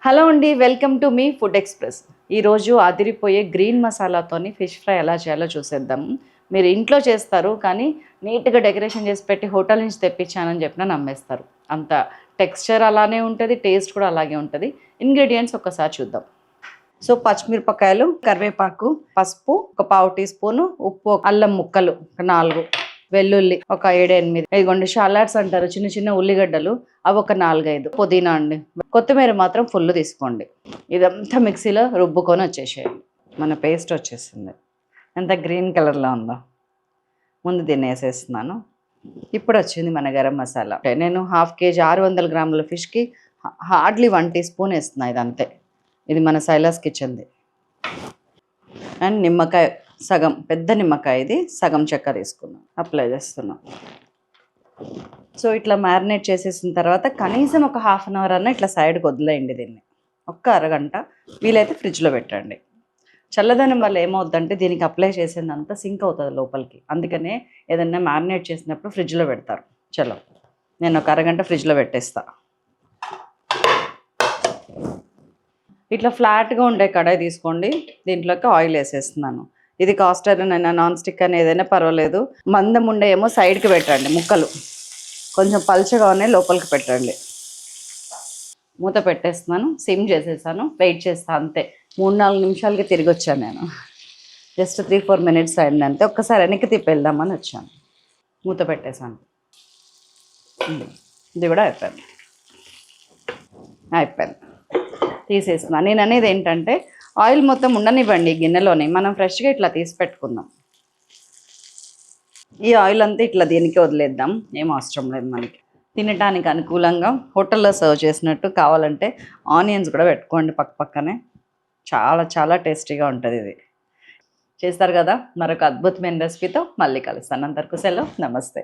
Hello అండి, welcome to me food express. ఈరోజు అదిరిపోయే గ్రీన్ మసాలాతోని ఫిష్ ఫ్రై ఎలా చేయాలో చూసేద్దాం. మీరు ఇంట్లో చేస్తారు కానీ నీట్గా డెకరేషన్ చేసి పెట్టి హోటల్ నుంచి తెప్పించానని చెప్పినా నమ్మేస్తారు. అంత టెక్స్చర్ అలానే ఉంటుంది, టేస్ట్ కూడా అలాగే ఉంటుంది. ఇంగ్రీడియంట్స్ ఒక్కసారి చూద్దాం. సో పచ్చిమిరపకాయలు, కరివేపాకు, పసుపు ఒక 1/2 టీ స్పూను, ఉప్పు, అల్లం ముక్కలు ఒక 4, వెల్లుల్లి ఒక 7-8, ఇదిగోండి షాలాట్స్ అంటారు చిన్న చిన్న ఉల్లిగడ్డలు, అవి ఒక 4-5, పుదీనా అండి, కొత్తిమీర మాత్రం ఫుల్ తీసుకోండి. ఇదంతా మిక్సీలో రుబ్బుకొని వచ్చేసేయండి. మన పేస్ట్ వచ్చేసింది. ఎంత గ్రీన్ కలర్లో ఉందో. ముందు దీన్ని వేసేస్తున్నాను. ఇప్పుడు వచ్చింది మన గరం మసాలా. నేను 1/2 కేజీ 600 గ్రాముల ఫిష్కి హార్డ్లీ 1 టీ స్పూన్ వేస్తున్నా. ఇది అంతే. ఇది మన సైలాస్ కిచెన్ది. అండ్ నిమ్మకాయ సగం, పెద్ద నిమ్మకాయ ఇది, సగం చెక్క తీసుకున్నాం, అప్లై చేస్తున్నాం. సో ఇట్లా మ్యారినేట్ చేసేసిన తర్వాత కనీసం ఒక 1/2 అవర్ అన్న ఇట్లా సైడ్కి వదిలేయండి. దీన్ని ఒక్క అరగంట, వీలైతే ఫ్రిడ్జ్లో పెట్టండి. చల్లదనం వల్ల ఏమవుద్దంటే దీనికి అప్లై చేసిందంతా సింక్ అవుతుంది లోపలికి. అందుకనే ఏదన్నా మ్యారినేట్ చేసినప్పుడు ఫ్రిడ్జ్లో పెడతారు. చలో నేను ఒక అరగంట ఫ్రిడ్జ్లో పెట్టేస్తా. ఇట్లా ఫ్లాట్గా ఉండే కడాయి తీసుకోండి. దీంట్లోకి ఆయిల్ వేసేస్తున్నాను. ఇది కాస్టర్ అయినా నాన్ స్టిక్ అని ఏదైనా పర్వాలేదు. మందం ఉండే ఏమో సైడ్కి పెట్టండి ముక్కలు, కొంచెం పల్చగా ఉన్నాయి లోపలికి పెట్టండి. మూత పెట్టేస్తున్నాను, సిమ్ చేసేసాను, వెయిట్ చేస్తాను. అంతే 3-4 నిమిషాలకి తిరిగి వచ్చాను నేను. జస్ట్ 3-4 మినిట్స్ అయింది అంతే. ఒక్కసారి వెనక్కి తిప్పేద్దామని వచ్చాను. మూత పెట్టేశాను. ఇది కూడా అయిపోయింది. తీసేస్తున్నాను. నేను అనేది ఏంటంటే ఆయిల్ మొత్తం ఉండనివ్వండి గిన్నెలోనే, మనం ఫ్రెష్గా ఇట్లా తీసి పెట్టుకుందాం. ఈ ఆయిల్ అంతా ఇట్లా దీనికి వదిలేద్దాం, ఏం అవసరం లేదు మనకి. తినడానికి అనుకూలంగా హోటల్లో సర్వ్ చేసినట్టు కావాలంటే ఆనియన్స్ కూడా పెట్టుకోండి పక్కనే. చాలా చాలా టేస్టీగా ఉంటుంది ఇది. చేస్తారు కదా. మరొక అద్భుతమైన రెసిపీతో మళ్ళీ కలుస్తాను. అంతవరకు సెలవు, నమస్తే.